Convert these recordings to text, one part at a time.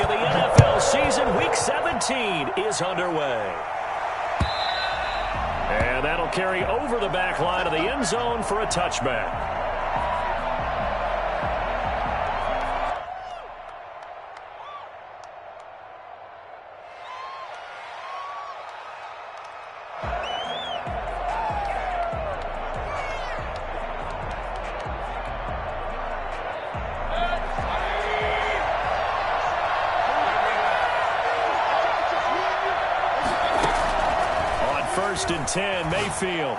of the NFL season. Week 17 is underway. And that'll carry over the back line of the end zone for a touchback. First and 10, Mayfield.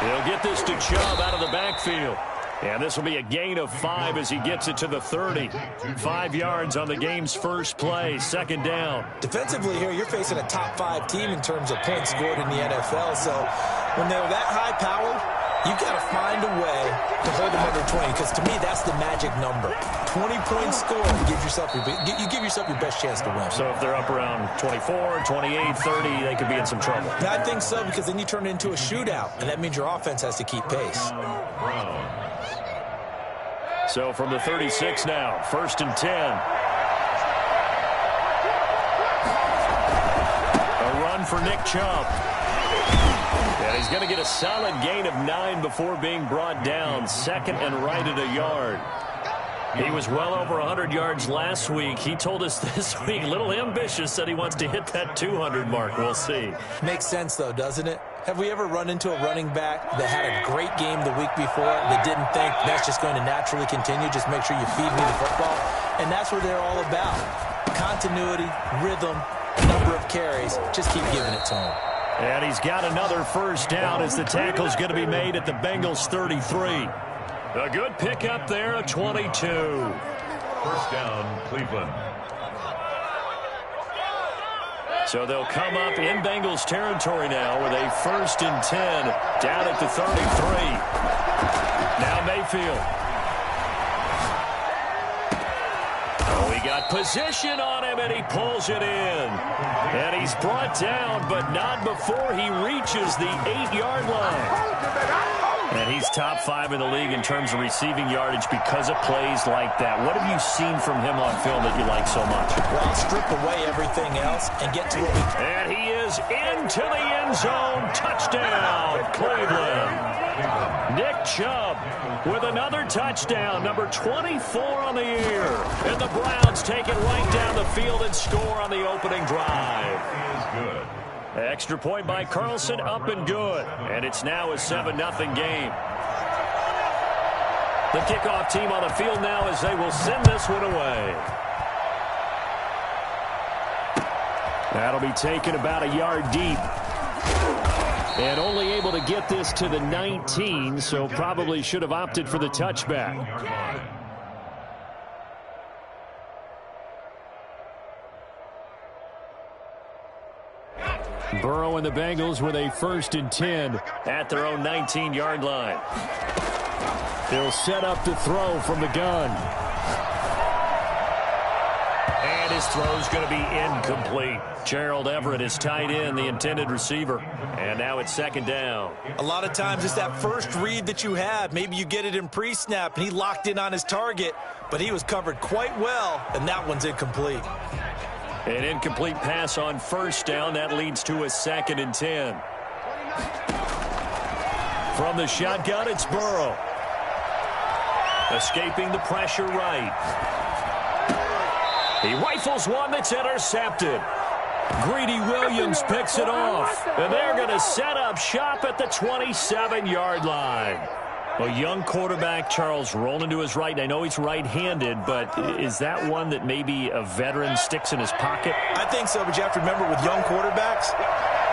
He'll get this to Chubb out of the backfield. And this will be a gain of 5 as he gets it to the 30. 5 yards on the game's first play, second down. Defensively here, you're facing a top 5 team in terms of points scored in the NFL. So when they're that high powered, you've got to find a way to hold them under 20, because to me, that's the magic number. 20 points scored, you give yourself your best chance to win. So if they're up around 24, 28, 30, they could be in some trouble. I think so, because then you turn it into a shootout, and that means your offense has to keep pace. So from the 36 now, first and 10. A run for Nick Chubb. And he's going to get a solid gain of 9 before being brought down. Second and right at a yard. He was well over 100 yards last week. He told us this week, a little ambitious, said he wants to hit that 200 mark. We'll see. Makes sense, though, doesn't it? Have we ever run into a running back that had a great game the week before that didn't think that's just going to naturally continue? Just make sure you feed me the football. And that's what they're all about. Continuity, rhythm, number of carries. Just keep giving it to him. And he's got another first down as the tackle's going to be made at the Bengals 33. A good pickup there, a 22. First down, Cleveland. So they'll come up in Bengals territory now with a first and 10 down at the 33. Now Mayfield. Oh, he got position on him, and he pulls it in. And he's brought down, but not before he reaches the 8-yard line. And he's top 5 in the league in terms of receiving yardage because of plays like that. What have you seen from him on film that you like so much? Well, strip away everything else and get to what we... And he is into the end zone. Touchdown, Cleveland. Nick Chubb with another touchdown, number 24 on the year. And the Browns take it right down the field and score on the opening drive. Is good. Extra point by Carlson, up and good. And it's now a 7-0 game. The kickoff team on the field now as they will send this one away. That'll be taken about a yard deep. And only able to get this to the 19, so probably should have opted for the touchback. Burrow and the Bengals with a first and 10 at their own 19-yard line. They'll set up to throw from the gun. And his throw's going to be incomplete. Gerald Everett is tied in, the intended receiver. And now it's second down. A lot of times it's that first read that you have. Maybe you get it in pre-snap, and he locked in on his target, but he was covered quite well, and that one's incomplete. An incomplete pass on first down. That leads to a second and 10. From the shotgun, it's Burrow. Escaping the pressure right. He rifles one that's intercepted. Greedy Williams picks it off. And they're going to set up shop at the 27-yard line. A young quarterback, Charles, rolling to his right. I know he's right-handed, but is that one that maybe a veteran sticks in his pocket? I think so, but you have to remember with young quarterbacks,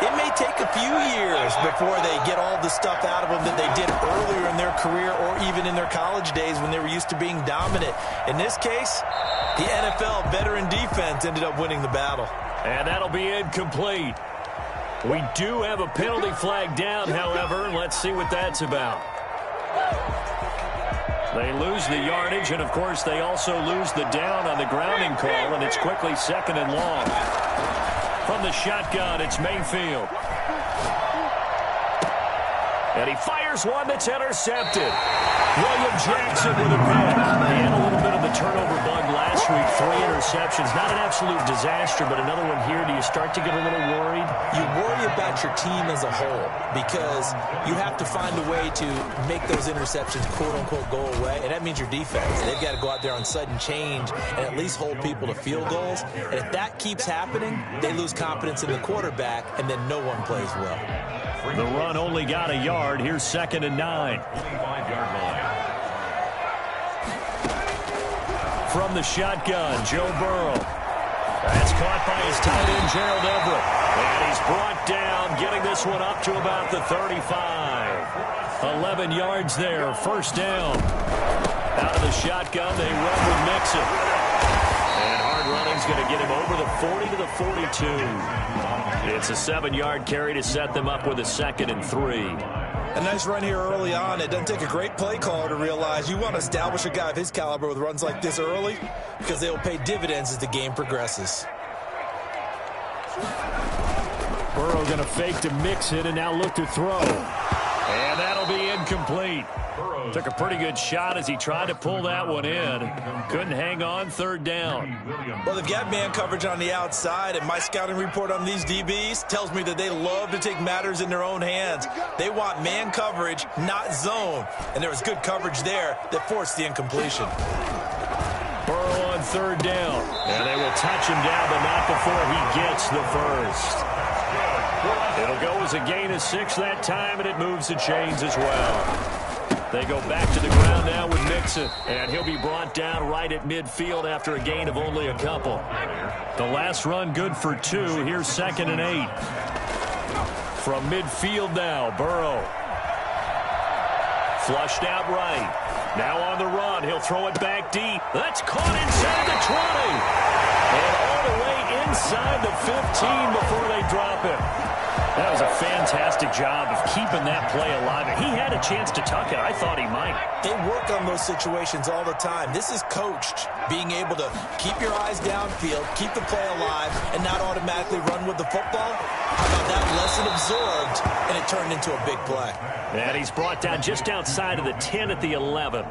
it may take a few years before they get all the stuff out of them that they did earlier in their career or even in their college days when they were used to being dominant. In this case, the NFL veteran defense ended up winning the battle. And that'll be incomplete. We do have a penalty flag down, however. Let's see what that's about. They lose the yardage, and, of course, they also lose the down on the grounding call, and it's quickly second and long. From the shotgun, it's Mayfield. And he fires Here's one that's intercepted. William Jackson with a pick. He had a little bit of the turnover bug last week. 3 interceptions. Not an absolute disaster, but another one here. Do you start to get a little worried? You worry about your team as a whole because you have to find a way to make those interceptions, quote-unquote, go away, and that means your defense. They've got to go out there on sudden change and at least hold people to field goals. And if that keeps happening, they lose confidence in the quarterback, and then no one plays well. The run only got a yard. Here's 2nd and 9. 25-yard line. From the shotgun, Joe Burrow. That's caught by his tight end, Gerald Everett. And he's brought down, getting this one up to about the 35. 11 yards there, 1st down. Out of the shotgun, they run with Mixon. And hard running's going to get him over the 40 to the 42. It's a 7-yard carry to set them up with a 2nd and 3. A nice run here early on. It doesn't take a great play caller to realize you want to establish a guy of his caliber with runs like this early because they will pay dividends as the game progresses. Burrow going to fake to Mixon and now look to throw. And that'll be incomplete. Took a pretty good shot as he tried to pull that one in. Couldn't hang on, 3rd down. Well, they've got man coverage on the outside, and my scouting report on these DBs tells me that they love to take matters in their own hands. They want man coverage, not zone. And there was good coverage there that forced the incompletion. Burrow on 3rd down. And they will touch him down, but not before he gets the 1st. It'll go as a gain of 6 that time, and it moves the chains as well. They go back to the ground now with Mixon, and he'll be brought down right at midfield after a gain of only a couple. The last run good for 2. Here's 2nd and 8. From midfield now, Burrow. Flushed out right. Now on the run. He'll throw it back deep. That's caught inside the 20. And all the way inside the 15 before they drop it. That was a fantastic job of keeping that play alive. He had a chance to tuck it. I thought he might. They work on those situations all the time. This is coached, being able to keep your eyes downfield, keep the play alive, and not automatically run with the football. How about that lesson absorbed, and it turned into a big play. And he's brought down just outside of the 10 at the 11.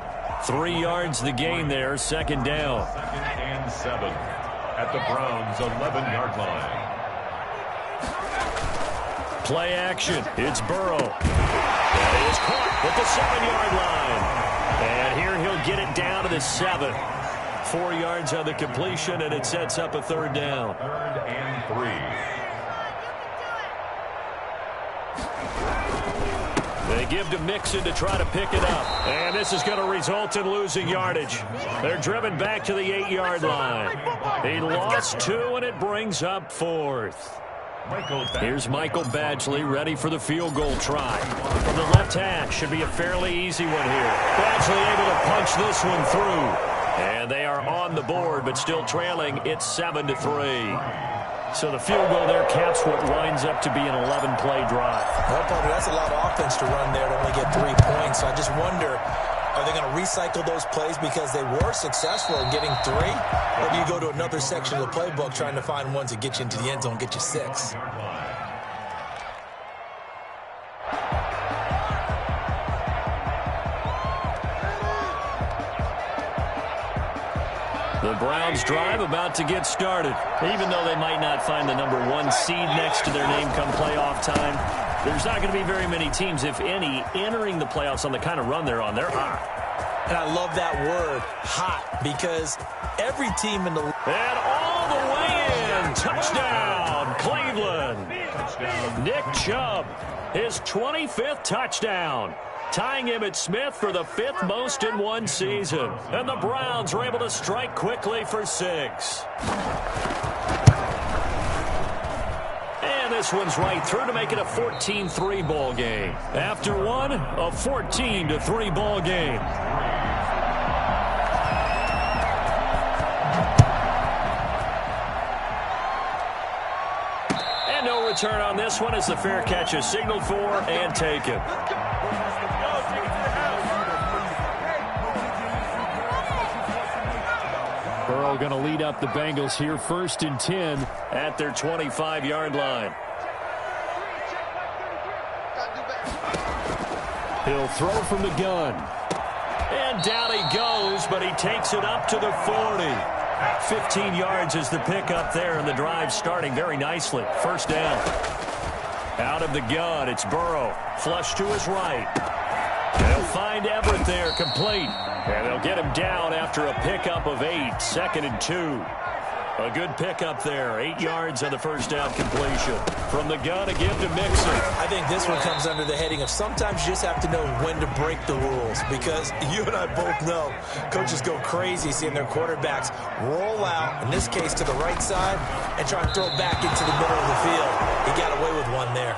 3 yards the gain there, 2nd down. 2nd and 7 at the Browns' 11-yard line. Play action. It's Burrow. And he is caught at the 7-yard line. And here he'll get it down to the 7. 4 yards on the completion, and it sets up a 3rd down. 3rd and 3. They give to Mixon to try to pick it up. And this is going to result in losing yardage. They're driven back to the 8-yard line. He lost 2, and it brings up 4th. Here's Michael Badgley ready for the field goal try. From the left hash, should be a fairly easy one here. Badgley able to punch this one through. And they are on the board, but still trailing. It's 7-3. So the field goal there caps what winds up to be an 11-play drive. Well, partner, that's a lot of offense to run there to only get 3 points. So I just wonder, are they going to recycle those plays because they were successful in getting 3? Or do you go to another section of the playbook trying to find ones that get you into the end zone and get you 6? The Browns drive about to get started. Even though they might not find the number 1 seed next to their name come playoff time, there's not going to be very many teams, if any, entering the playoffs on the kind of run they're on. They're hot. And I love that word, hot, because every team in the... And all the way in. Touchdown, Cleveland. Touchdown. Nick Chubb, his 25th touchdown. Tying Emmitt Smith for the 5th most in one season. And the Browns are able to strike quickly for 6. And this one's right through to make it a 14-3 ball game. After one, a 14-3 ball game. And no return on this one as the fair catch is signaled for and taken. Burrow going to lead up the Bengals here, 1st and 10 at their 25-yard line. He'll throw from the gun. And down he goes, but he takes it up to the 40. 15 yards is the pickup there, and the drive starting very nicely. First down. Out of the gun, it's Burrow. Flush to his right. They'll find Everett there, complete. And they'll get him down after a pickup of 8. 2nd and 2. A good pickup there. 8 yards on the first down completion. From the gun, a give to Mixon. I think this one comes under the heading of sometimes you just have to know when to break the rules, because you and I both know coaches go crazy seeing their quarterbacks roll out, in this case to the right side, and try and throw it back into the middle of the field. He got away with one there.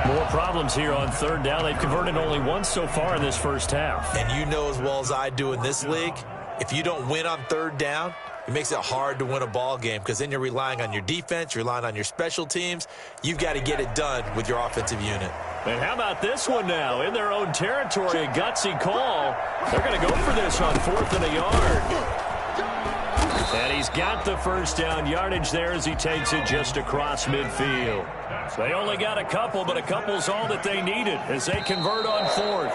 More problems here on third down. They've converted only once so far in this first half. And you know as well as I do in this league, if you don't win on third down, it makes it hard to win a ball game, because then you're relying on your defense, you're relying on your special teams. You've got to get it done with your offensive unit. And how about this one now? In their own territory, a gutsy call. They're going to go for this on 4th and a yard. And he's got the first down yardage there as he takes it just across midfield. They only got a couple, but a couple's all that they needed as they convert on 4th.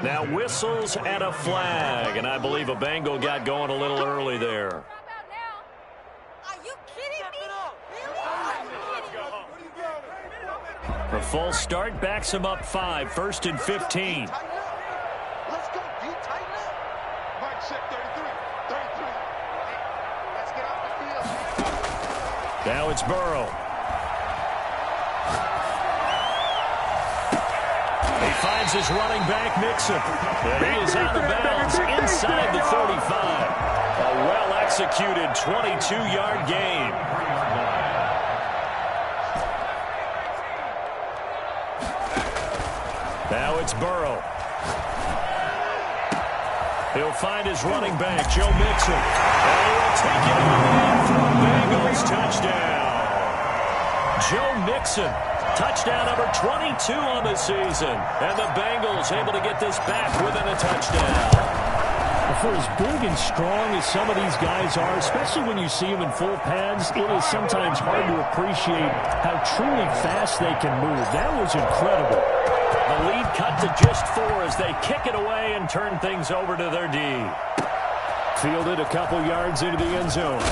Now whistles and a flag, and I believe a Bengal got going a little early there. Are you kidding me? A false start backs him up 5, 1st and 15. Let's go. You tighten up. Mike set 33. 33. Let's get off the field. Now it's Burrow. He finds his running back, Mixon. And he is out of bounds inside the 35. A well-executed 22-yard gain. Now it's Burrow. He'll find his running back, Joe Mixon. And he'll take it away for a Bengals touchdown. Joe Mixon. Touchdown number 22 on the season. And the Bengals able to get this back within a touchdown. For as big and strong as some of these guys are, especially when you see them in full pads, it is sometimes hard to appreciate how truly fast they can move. That was incredible. The lead cut to just 4 as they kick it away and turn things over to their D. Fielded a couple yards into the end zone.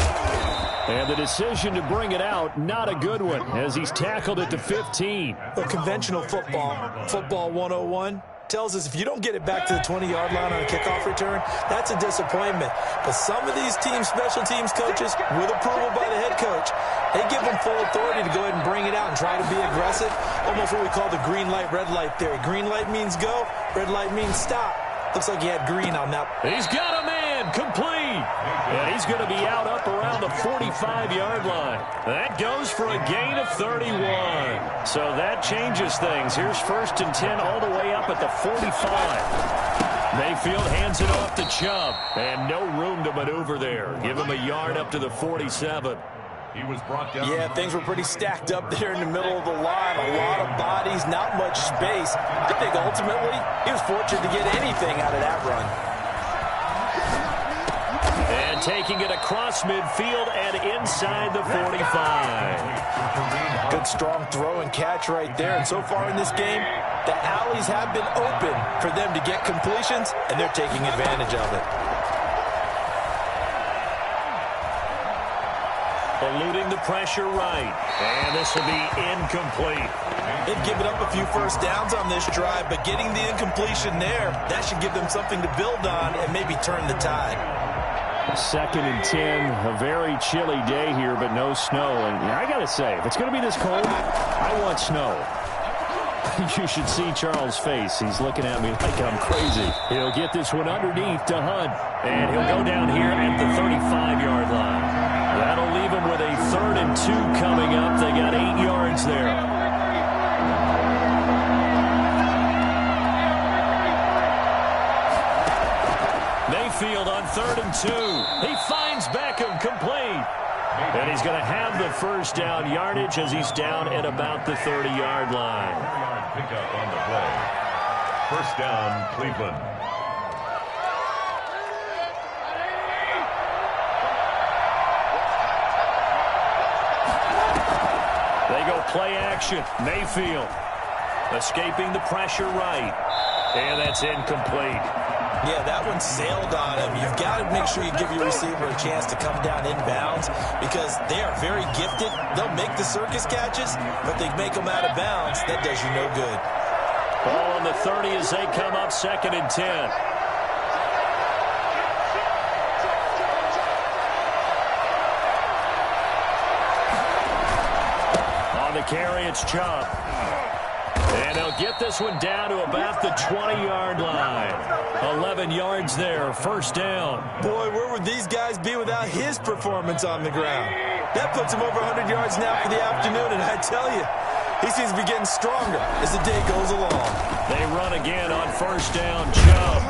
And the decision to bring it out, not a good one, as he's tackled at the 15. Well, conventional football 101, tells us if you don't get it back to the 20-yard line on a kickoff return, that's a disappointment. But some of these special teams coaches, with approval by the head coach, they give them full authority to go ahead and bring it out and try to be aggressive. Almost what we call the green light, red light theory. Green light means go, red light means stop. Looks like he had green on that. He's got a man, complete. And he's going to be out up around the 45-yard line. That goes for a gain of 31. So that changes things. Here's 1st and 10 all the way up at the 45. Mayfield hands it off to Chubb. And no room to maneuver there. Give him a yard up to the 47. He was brought down. Yeah, things were pretty stacked up there in the middle of the line. A lot of bodies, not much space. I think ultimately he was fortunate to get anything out of that run. And taking it across midfield and inside the 45. Good strong throw and catch right there. And so far in this game, the alleys have been open for them to get completions, and they're taking advantage of it. Eluding the pressure right. And this will be incomplete. They've given up a few first downs on this drive, but getting the incompletion there, that should give them something to build on and maybe turn the tide. 2nd and 10, a very chilly day here, but no snow. And I got to say, if it's going to be this cold, I want snow. You should see Charles' face. He's looking at me like I'm crazy. He'll get this one underneath to Hunt. And he'll go down here at the 35-yard line. That'll leave him with a 3rd and 2 coming up. They got 8 yards there. Mayfield on 3rd and 2. He finds Beckham, complete. And he's going to have the first down yardage as he's down at about the 30-yard line. Pickup on the play. First down, Cleveland. They go play action. Mayfield. Escaping the pressure right. And that's incomplete. Yeah, that one sailed on him. You've got to make sure you give your receiver a chance to come down inbounds because they are very gifted. They'll make the circus catches, but they make them out of bounds. That does you no good. Ball on the 30 as they come up 2nd and 10. On the carry, it's Chubb. And they'll get this one down to about the 20-yard line. 11 yards there, 1st down. Boy, where would these guys be without his performance on the ground? That puts him over 100 yards now for the afternoon, and I tell you, he seems to be getting stronger as the day goes along. They run again on 1st down, Chubb.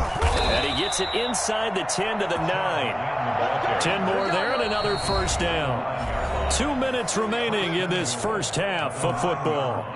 And he gets it inside the 10 to the 9. 10 more there and another 1st down. 2 minutes remaining in this first half of football.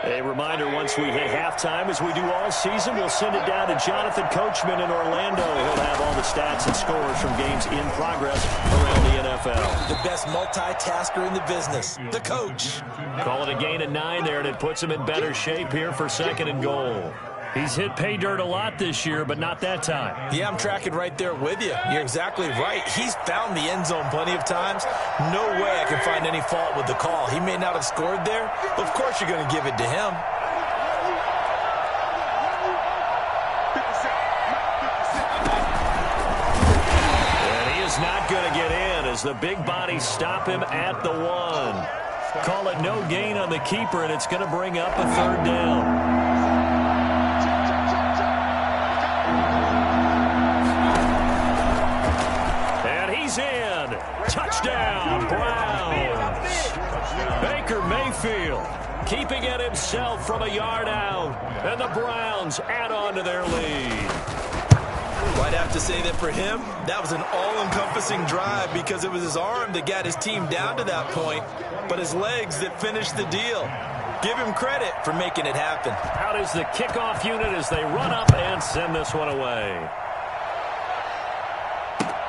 A reminder, once we hit halftime, as we do all season, we'll send it down to Jonathan Coachman in Orlando. He'll have all the stats and scores from games in progress around the NFL. The best multitasker in the business, the coach. Call it a gain of 9 there, and it puts him in better shape here for 2nd and goal. He's hit pay dirt a lot this year, but not that time. Yeah, I'm tracking right there with you. You're exactly right. He's found the end zone plenty of times. No way I can find any fault with the call. He may not have scored there. Of course you're going to give it to him. And he is not going to get in as the big bodies stop him at the 1. Call it no gain on the keeper, and it's going to bring up a 3rd down. Touchdown, Browns. Baker Mayfield keeping it himself from a yard out. And the Browns add on to their lead. I'd have to say that for him, that was an all-encompassing drive because it was his arm that got his team down to that point, but his legs that finished the deal. Give him credit for making it happen. Out is the kickoff unit as they run up and send this one away.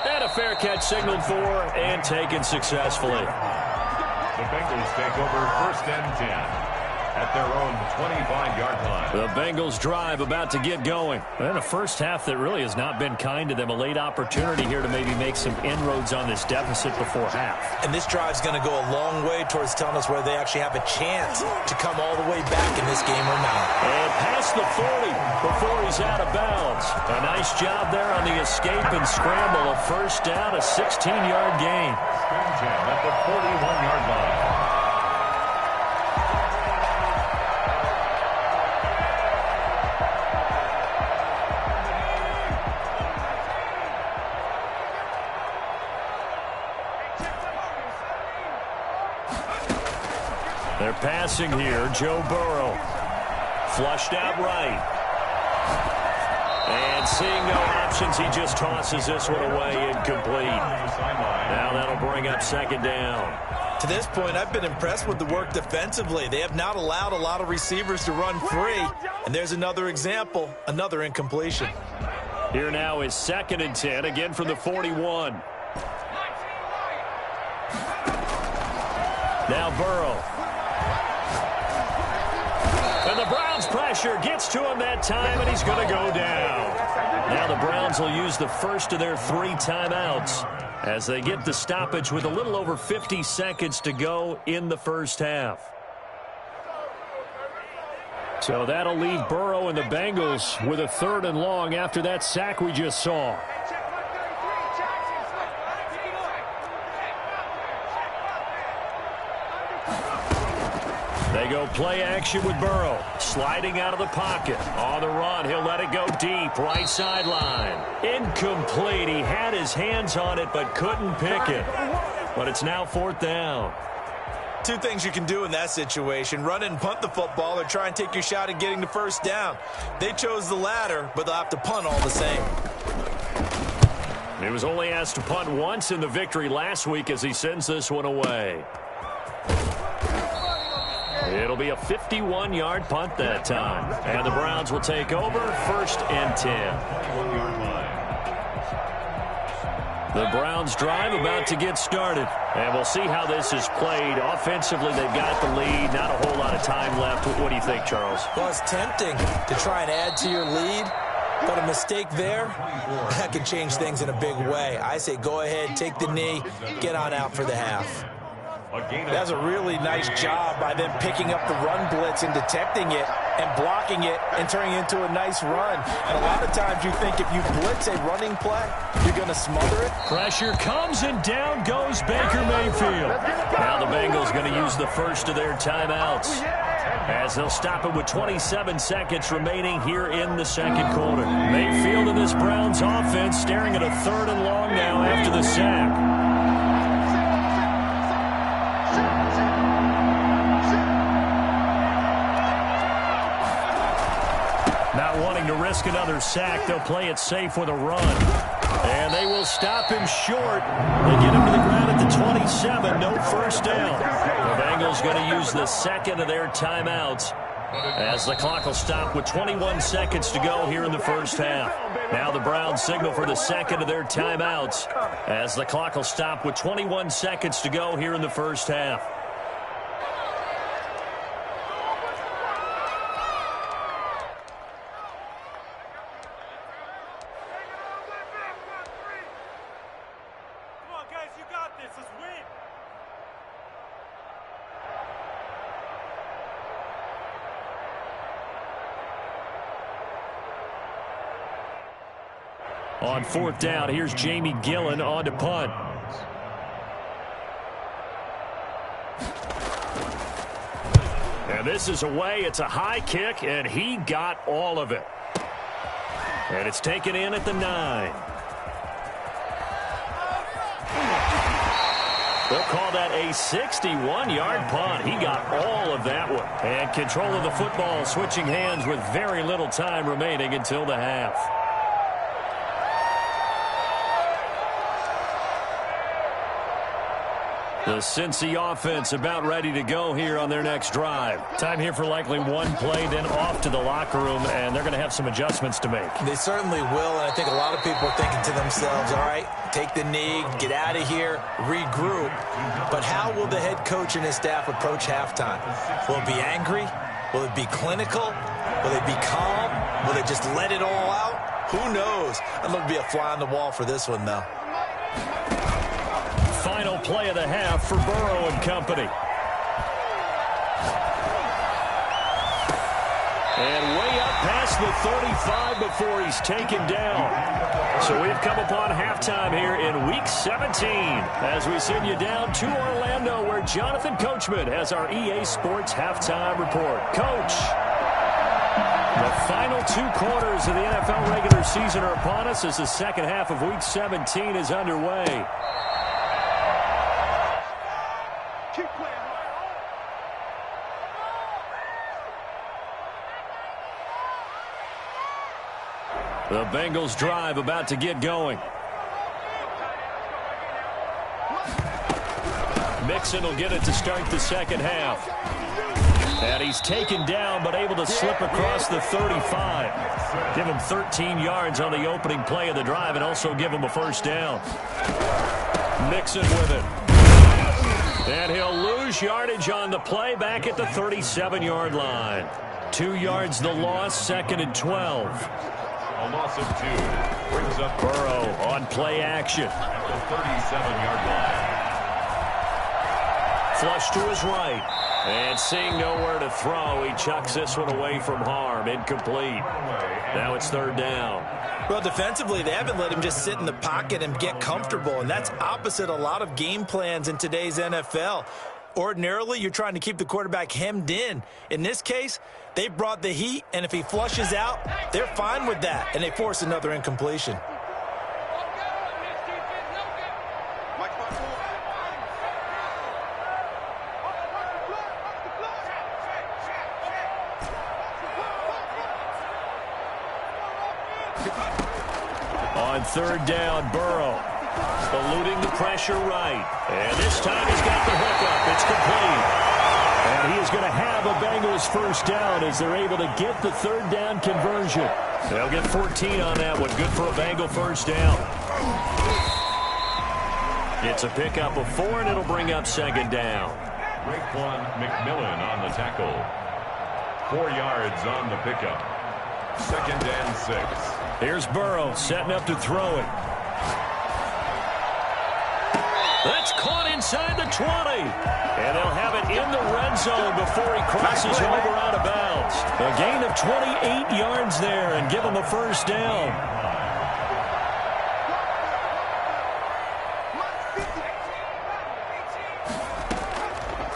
And a fair catch signaled for and taken successfully. The Bengals take over 1st and 10 at their own 25-yard line. The Bengals drive about to get going. And a first half that really has not been kind to them. A late opportunity here to maybe make some inroads on this deficit before half. And this drive's going to go a long way towards telling us whether they actually have a chance to come all the way back in this game or not. And past the 40 before he's out of bounds. A nice job there on the escape and scramble. A 1st down, a 16-yard gain. At the 41-yard line. They're passing here. Joe Burrow. Flushed out right. And seeing no options, he just tosses this one away incomplete. Now that'll bring up 2nd down. To this point, I've been impressed with the work defensively. They have not allowed a lot of receivers to run free. And there's another example, another incompletion. Here now is 2nd and 10, again from the 41. Now Burrow. And the Browns pressure gets to him that time, and he's going to go down. Now the Browns will use the first of their 3 timeouts as they get the stoppage with a little over 50 seconds to go in the first half. So that'll leave Burrow and the Bengals with a 3rd and long after that sack we just saw. They go play action with Burrow. Sliding out of the pocket. On the run, he'll let it go deep. Right sideline. Incomplete. He had his hands on it but couldn't pick it. But it's now 4th down. 2 things you can do in that situation. Run and punt the football or try and take your shot at getting the 1st down. They chose the latter, but they'll have to punt all the same. He was only asked to punt once in the victory last week as he sends this one away. It'll be a 51-yard punt that time. And the Browns will take over 1st and 10. The Browns drive about to get started. And we'll see how this is played. Offensively, they've got the lead. Not a whole lot of time left. What do you think, Charles? Well, it's tempting to try and add to your lead. But a mistake there, that can change things in a big way. I say go ahead, take the knee, get on out for the half. That's a really nice job by them picking up the run blitz and detecting it and blocking it and turning it into a nice run. And a lot of times you think if you blitz a running play, you're going to smother it. Pressure comes and down goes Baker Mayfield. Now the Bengals going to use the first of their timeouts, as they'll stop it with 27 seconds remaining here in the second quarter. Mayfield and this Browns offense staring at a 3rd and long now after the sack. Not wanting to risk another sack, they'll play it safe with a run. And they will stop him short. They get him to the ground at the 27. No first down. The Bengals going to use the second of their timeouts, as the clock will stop with 21 seconds to go here in the first half. Now the Browns signal for the second of their timeouts, as the clock will stop with 21 seconds to go here in the first half. On 4th down, here's Jamie Gillen on to punt. And this is away. It's a high kick, and he got all of it. And it's taken in at the 9. They'll call that a 61-yard punt. He got all of that one. And control of the football, switching hands with very little time remaining until the half. The Cincy offense about ready to go here on their next drive. Time here for likely one play, then off to the locker room, and they're going to have some adjustments to make. They certainly will, and I think a lot of people are thinking to themselves, all right, take the knee, get out of here, regroup. But how will the head coach and his staff approach halftime? Will it be angry? Will it be clinical? Will they be calm? Will they just let it all out? Who knows? I'd love to be a fly on the wall for this one, though. Final play of the half for Burrow and company. And way up past the 35 before he's taken down. So we've come upon halftime here in Week 17 as we send you down to Orlando, where Jonathan Coachman has our EA Sports Halftime Report. Coach, the final 2 quarters of the NFL regular season are upon us as the second half of Week 17 is underway. The Bengals drive about to get going. Mixon will get it to start the second half. And he's taken down, but able to slip across the 35. Give him 13 yards on the opening play of the drive and also give him a first down. Mixon with it. And he'll lose yardage on the play back at the 37-yard line. 2 yards the loss, 2nd and 12. A loss of 2 brings up Burrow on play action. At the 37-yard line. Flush to his right. And seeing nowhere to throw, he chucks this one away from harm. Incomplete. Now it's 3rd down. Well, defensively, they haven't let him just sit in the pocket and get comfortable, and that's opposite a lot of game plans in today's NFL. Ordinarily, you're trying to keep the quarterback hemmed in. In this case, they brought the heat, and if he flushes out, they're fine with that, and they force another incompletion. On 3rd down, Burrow eluding the pressure right. And this time he's got the hookup. It's complete. And he is going to have a Bengals first down as they're able to get the 3rd down conversion. They'll get 14 on that one. Good for a Bengal first down. It's a pickup of 4, and it'll bring up second down. Raekwon McMillan on the tackle. 4 yards on the pickup. Second and 6. Here's Burrow setting up to throw it. That's caught inside the 20. And they'll have it in the red zone before he crosses over out of bounds. A gain of 28 yards there and give him a first down.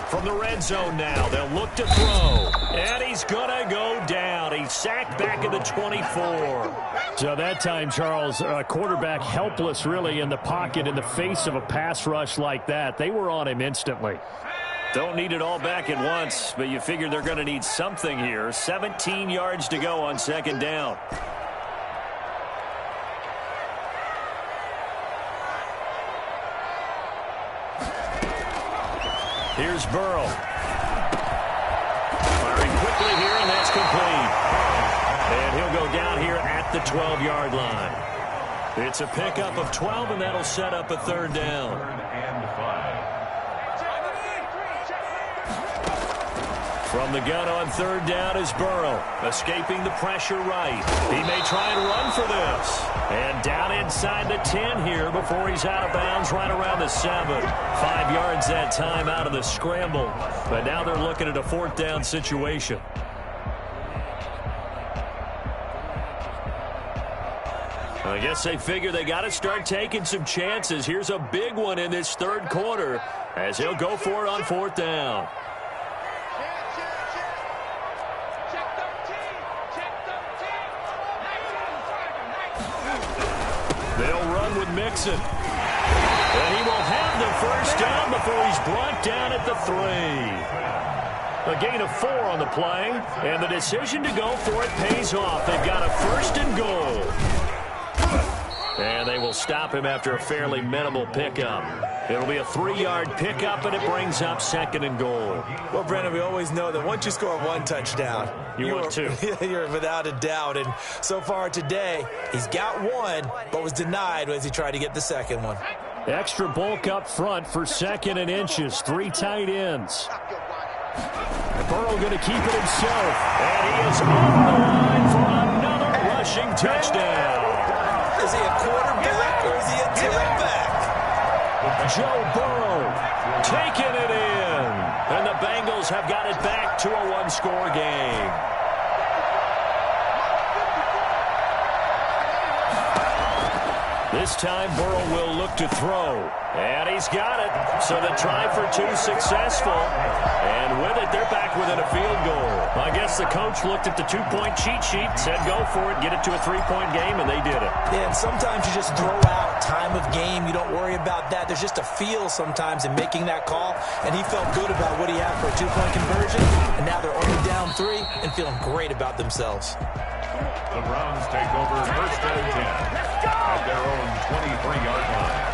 From the red zone now, they'll look to throw. And he's going to go down. He's sacked back at the 24. So that time, Charles, quarterback helpless really in the pocket in the face of a pass rush like that. They were on him instantly. Don't need it all back at once, but you figure they're going to need something here. 17 yards to go on second down. Here's Burrow. Firing quickly here, and that's complete. And he'll go down here at the 12-yard line. It's a pickup of 12, and that'll set up a third down. Third and 5. From the gun on third down is Burrow, escaping the pressure right. He may try and run for this. And down inside the 10 here before he's out of bounds right around the 7. 5 yards that time out of the scramble. But now they're looking at a fourth down situation. I guess they figure they got to start taking some chances. Here's a big one in this third quarter as he'll go for it on fourth down. They'll run with Mixon. And he will have the first down before he's brought down at the 3. A gain of 4 on the play, and the decision to go for it pays off. They've got a first and goal. And they will stop him after a fairly minimal pickup. It'll be a 3-yard pickup, and it brings up second and goal. Well, Brandon, we always know that once you score one touchdown, you want two. You're without a doubt. And so far today, he's got one, but was denied as he tried to get the second one. Extra bulk up front for second and inches. 3 tight ends. Burrow going to keep it himself. And he is on the line for another rushing touchdown. Is he a quarterback or is he a tailback? Joe Burrow taking it in. And the Bengals have got it back to a one-score game. This time Burrow will look to throw. And he's got it. So the try for 2 successful. And with it, they're back within a field goal. I guess the coach looked at the 2-point cheat sheet, said go for it, get it to a 3-point game, and they did it. Yeah, and sometimes you just throw out time of game. You don't worry about that. There's just a feel sometimes in making that call. And he felt good about what he had for a 2-point conversion. And now they're only down 3 and feeling great about themselves. The Browns take over first and 10 at their own 23-yard line.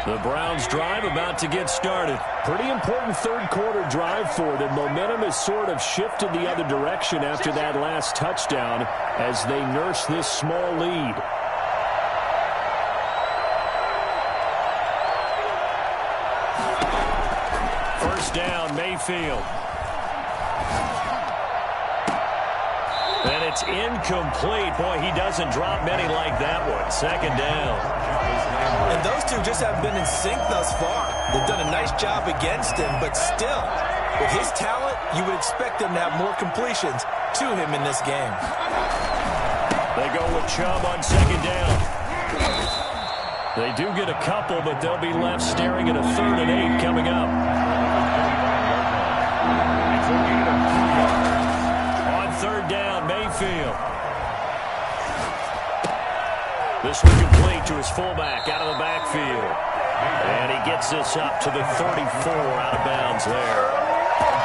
The Browns drive about to get started. Pretty important third quarter drive for them. Momentum has sort of shifted the other direction after that last touchdown as they nurse this small lead. First down, Mayfield. And it's incomplete. Boy, he doesn't drop many like that one. Second down. And those two just haven't been in sync thus far. They've done a nice job against him, but still, with his talent, you would expect them to have more completions to him in this game. They go with Chubb on second down. They do get a couple, but they'll be left staring at a 3rd and 8 coming up. On third down, Mayfield. This one complete to his fullback out of the backfield. And he gets this up to the 34 out of bounds there.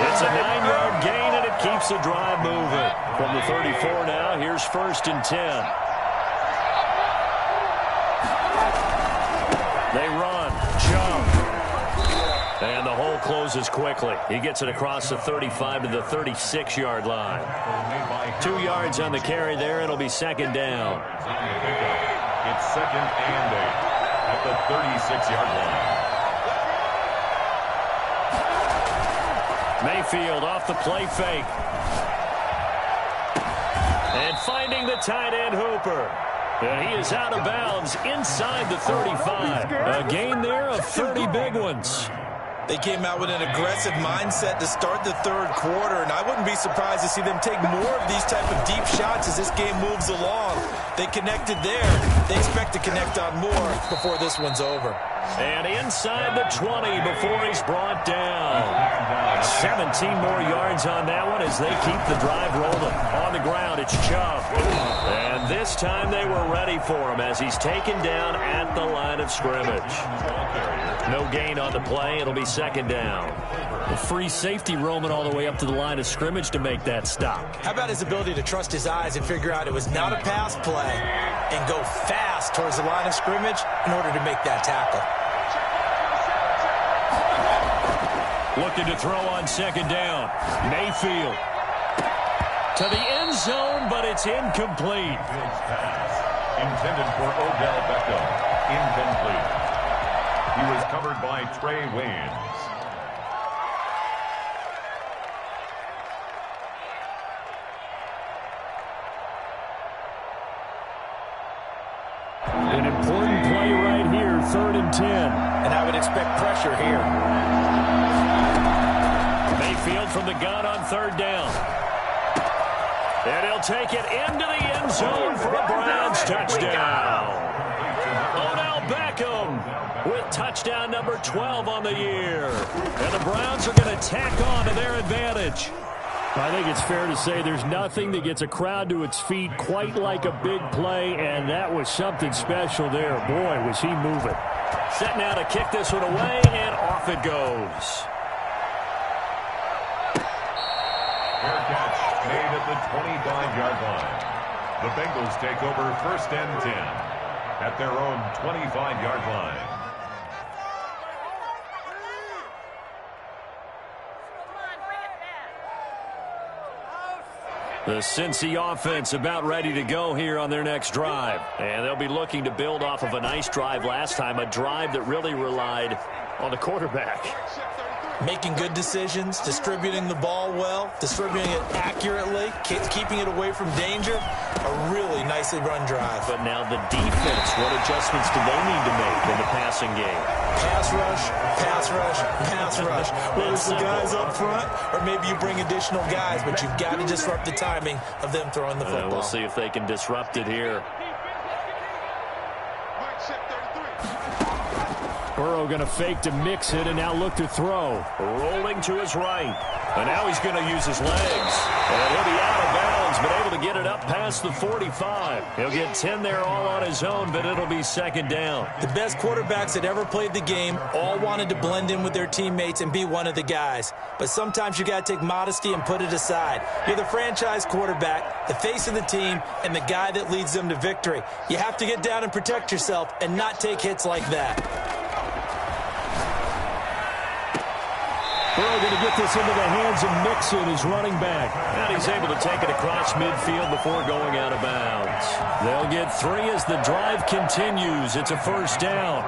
It's a 9-yard gain, and it keeps the drive moving. From the 34 now, here's first and 10. They run. Jump. And the hole closes quickly. He gets it across the 35 to the 36-yard line. 2 yards on the carry there. It'll be second down. It's second and 8 at the 36-yard line. Mayfield off the play fake. And finding the tight end Hooper. And he is out of bounds inside the 35. A gain there of 30 big ones. They came out with an aggressive mindset to start the third quarter, and I wouldn't be surprised to see them take more of these type of deep shots as this game moves along. They connected there. They expect to connect on more before this one's over. And inside the 20 before he's brought down. 17 more yards on that one as they keep the drive rolling. On the ground, it's Chubb. And this time they were ready for him as he's taken down at the line of scrimmage. No gain on the play. It'll be second down. A free safety roaming all the way up to the line of scrimmage to make that stop. How about his ability to trust his eyes and figure out it was not a pass play and go fast towards the line of scrimmage in order to make that tackle. Looking to throw on second down. Mayfield to the end zone, but it's incomplete. Intended for Odell Beckham. Incomplete. He was covered by Trey Waynes. An important play right here, 3rd and 10. And I would expect pressure here. Mayfield from the gun on third down. And he'll take it into the end zone for a Browns touchdown. Odell Beckham with touchdown number 12 on the year. And the Browns are going to tack on to their advantage. I think it's fair to say there's nothing that gets a crowd to its feet quite like a big play, and that was something special there. Boy, was he moving. Set now to kick this one away, and off it goes. Fair catch made at the 25-yard line. The Bengals take over 1st and 10 at their own 25-yard line. The Cincy offense about ready to go here on their next drive. And they'll be looking to build off of a nice drive last time, a drive that really relied on the quarterback. Making good decisions, distributing the ball well, distributing it accurately, keeping it away from danger. A really nicely run drive. But now the defense, what adjustments do they need to make in the passing game? Pass rush, pass rush, pass rush. Whether it's the guys up front or maybe you bring additional guys, but you've got to disrupt the timing of them throwing the football. We'll see if they can disrupt it here. Burrow going to fake to mix it and now look to throw. Rolling to his right. And now he's going to use his legs. And he'll be out of bounds, but able to get it up past the 45. He'll get 10 there all on his own, but it'll be second down. The best quarterbacks that ever played the game all wanted to blend in with their teammates and be one of the guys. But sometimes you got to take modesty and put it aside. You're the franchise quarterback, the face of the team, and the guy that leads them to victory. You have to get down and protect yourself and not take hits like that. Burrow going to get this into the hands of Mixon, his running back. And he's able to take it across midfield before going out of bounds. They'll get 3 as the drive continues. It's a first down.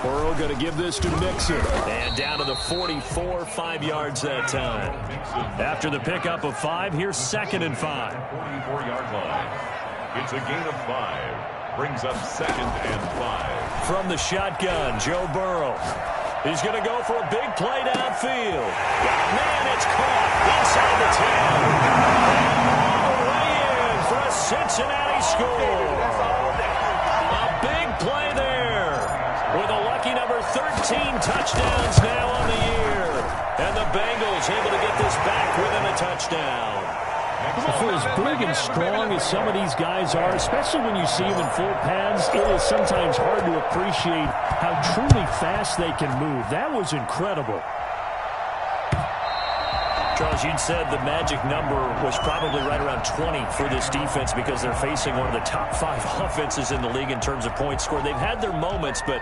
Burrow going to give this to Mixon. And down to the 44, 5 yards that time. After the pickup of 5, here's 2nd and 5. 44-yard line. It's a gain of 5. Brings up 2nd and 5. From the shotgun, Joe Burrow. He's going to go for a big play downfield. Man, it's caught inside the 10. All the way in for a Cincinnati score. A big play there with a lucky number 13 touchdowns now on the year. And the Bengals able to get this back within a touchdown. For as big and strong as some of these guys are, especially when you see them in full pads, it is sometimes hard to appreciate how truly fast they can move. That was incredible. Charles, you'd said the magic number was probably right around 20 for this defense because they're facing one of the top 5 offenses in the league in terms of points scored. They've had their moments, but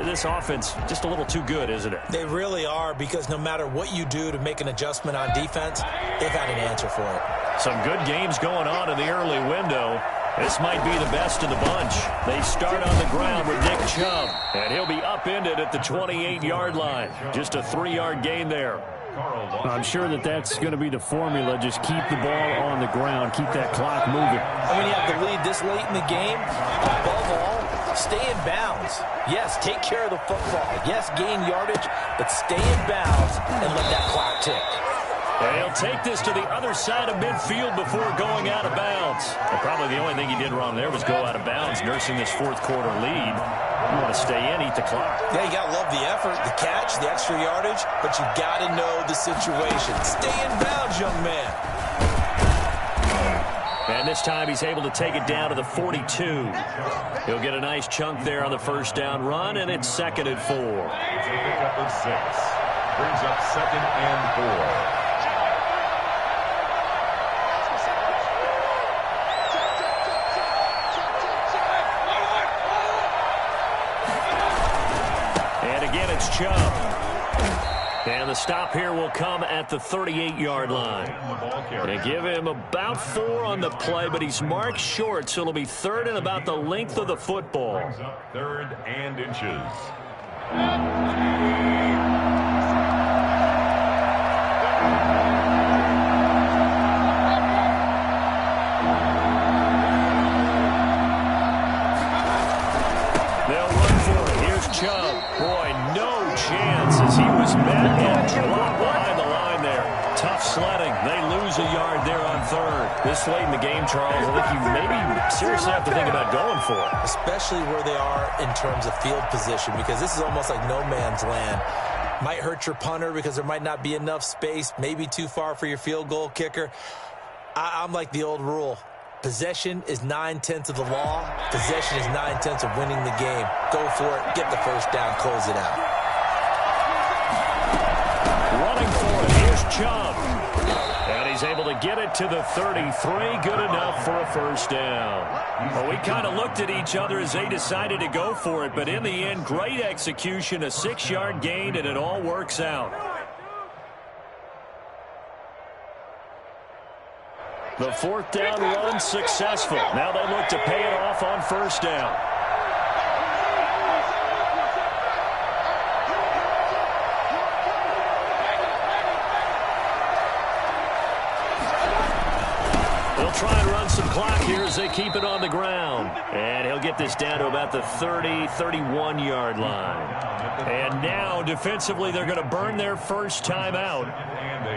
this offense just a little too good, isn't it? They really are, because no matter what you do to make an adjustment on defense, they've had an answer for it. Some good games going on in the early window. This might be the best of the bunch. They start on the ground with Nick Chubb, and he'll be upended at the 28-yard line. Just a 3-yard gain there. I'm sure that's going to be the formula. Just keep the ball on the ground. Keep that clock moving. And when you have the lead this late in the game, above all, stay in bounds. Yes, take care of the football. Yes, gain yardage, but stay in bounds and let that clock tick. And he'll take this to the other side of midfield before going out of bounds. And probably the only thing he did wrong there was go out of bounds, nursing this fourth-quarter lead. You want to stay in, eat the clock. Yeah, you got to love the effort, the catch, the extra yardage, but you got to know the situation. Stay in bounds, young man. And this time he's able to take it down to the 42. He'll get a nice chunk there on the first down run, and it's 2nd and 4. It's a pickup of 6. Brings up 2nd and 4. It's Chubb. And the stop here will come at the 38-yard line. They give him about 4 on the play, but he's marked short, so it'll be 3rd and about the length of the football. 3rd and inches. They'll run for it. Here's Chubb. Boy, no chance as he was met and dropped behind the line there. Tough sledding. They lose a yard there on 3rd. This late in the game, Charles, I think you maybe seriously have to think about going for it. Especially where they are in terms of field position, because this is almost like no man's land. Might hurt your punter because there might not be enough space, maybe too far for your field goal kicker. I'm like the old rule. Possession is 9/10 of the law. Possession is 9/10 of winning the game. Go for it. Get the first down. Close it out. Running for it. Here's Chubb. And he's able to get it to the 33. Good enough for a first down. Well, we kind of looked at each other as they decided to go for it. But in the end, great execution. A 6-yard gain, and it all works out. The 4th down run successful. Now they look to pay it off on first down. They'll try and run some clock here as they keep it on the ground. And he'll get this down to about the 30, 31-yard line. And now, defensively, they're going to burn their first time out.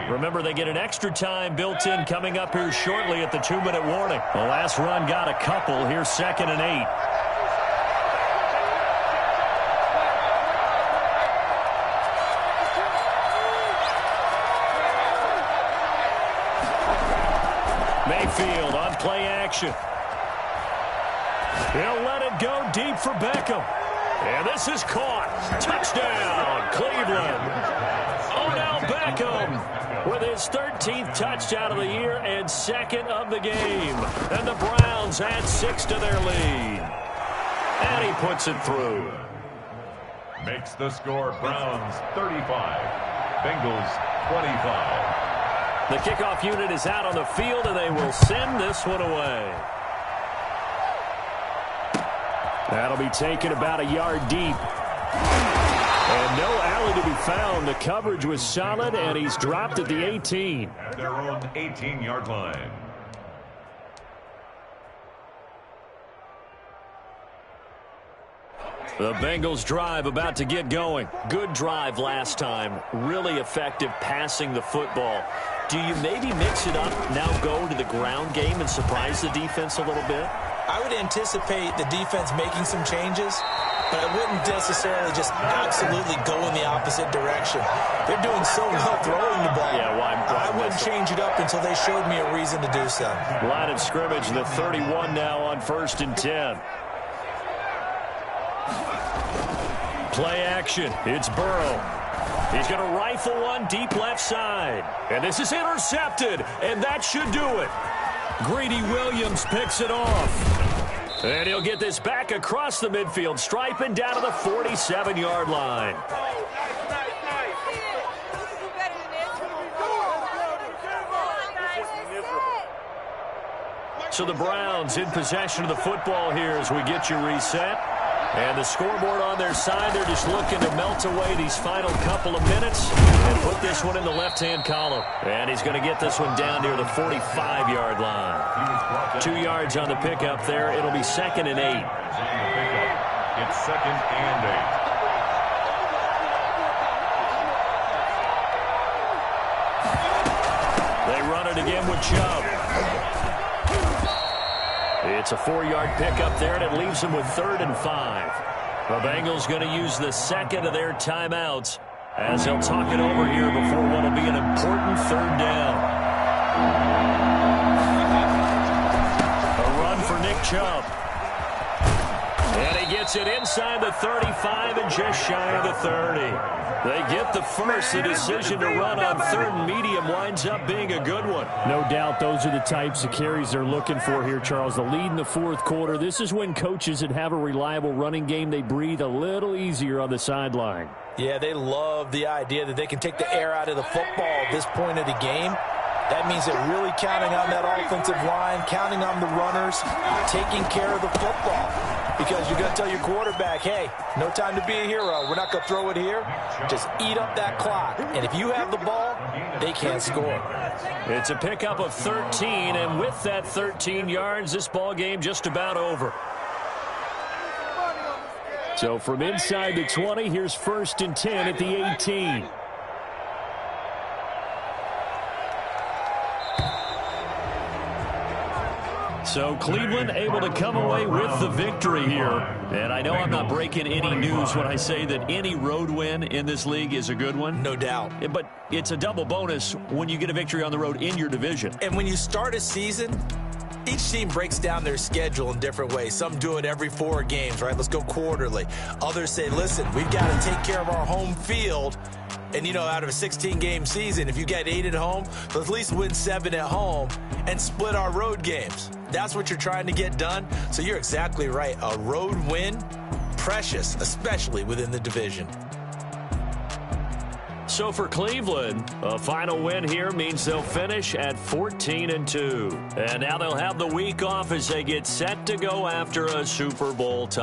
Remember, they get an extra time built in coming up here shortly at the 2-minute warning. The last run got a couple. Here's 2nd and 8. Mayfield on play action. He'll let it go deep for Beckham. And this is caught. Touchdown, Cleveland. Odell Beckham with his 13th touchdown of the year and 2nd of the game. And the Browns add 6 to their lead. And he puts it through. Makes the score Browns 35, Bengals 25. The kickoff unit is out on the field, and they will send this one away. That'll be taken about a yard deep. And no alley to be found. The coverage was solid, and he's dropped at the 18. At their own 18-yard line. The Bengals drive about to get going. Good drive last time. Really effective passing the football. Do you maybe mix it up, now go to the ground game and surprise the defense a little bit? I would anticipate the defense making some changes, but I wouldn't necessarily just absolutely go in the opposite direction. They're doing so well throwing the ball. Yeah, I wouldn't change it up until they showed me a reason to do so. Line of scrimmage, the 31 now on 1st and 10. Play action. It's Burrow. He's going to rifle one deep left side. And this is intercepted, and that should do it. Greedy Williams picks it off. And he'll get this back across the midfield stripe and down to the 47-yard line. So the Browns in possession of the football here as we get you reset. And the scoreboard on their side, they're just looking to melt away these final couple of minutes and put this one in the left-hand column. And he's going to get this one down near the 45-yard line. 2 yards on the pickup there. It'll be 2nd and 8. It's 2nd and 8. They run it again with Chubb. It's a 4-yard pickup there, and it leaves them with 3rd and 5. The Bengals going to use the 2nd of their timeouts as they'll talk it over here before what will be an important 3rd down. A run for Nick Chubb. And he gets it inside the 35 and just shy of the 30. They get the first. The decision to run on 3rd and medium winds up being a good one. No doubt those are the types of carries they're looking for here, Charles. The lead in the 4th quarter. This is when coaches that have a reliable running game, they breathe a little easier on the sideline. Yeah, they love the idea that they can take the air out of the football at this point of the game. That means they're really counting on that offensive line, counting on the runners, taking care of the football. Because you're going to tell your quarterback, hey, no time to be a hero. We're not going to throw it here. Just eat up that clock. And if you have the ball, they can't score. It's a pickup of 13, and with that 13 yards, this ball game just about over. So from inside the 20, here's 1st and 10 at the 18. So Cleveland able to come away with the victory here. And I know I'm not breaking any news when I say that any road win in this league is a good one. No doubt. But it's a double bonus when you get a victory on the road in your division. And when you start a season, each team breaks down their schedule in different ways. Some do it every 4 games, right? Let's go quarterly. Others say, listen, we've got to take care of our home field. And, you know, out of a 16-game season, if you get 8 at home, let's at least win 7 at home and split our road games. That's what you're trying to get done. So you're exactly right. A road win, precious, especially within the division. So for Cleveland, a final win here means they'll finish at 14-2. And now they'll have the week off as they get set to go after a Super Bowl title.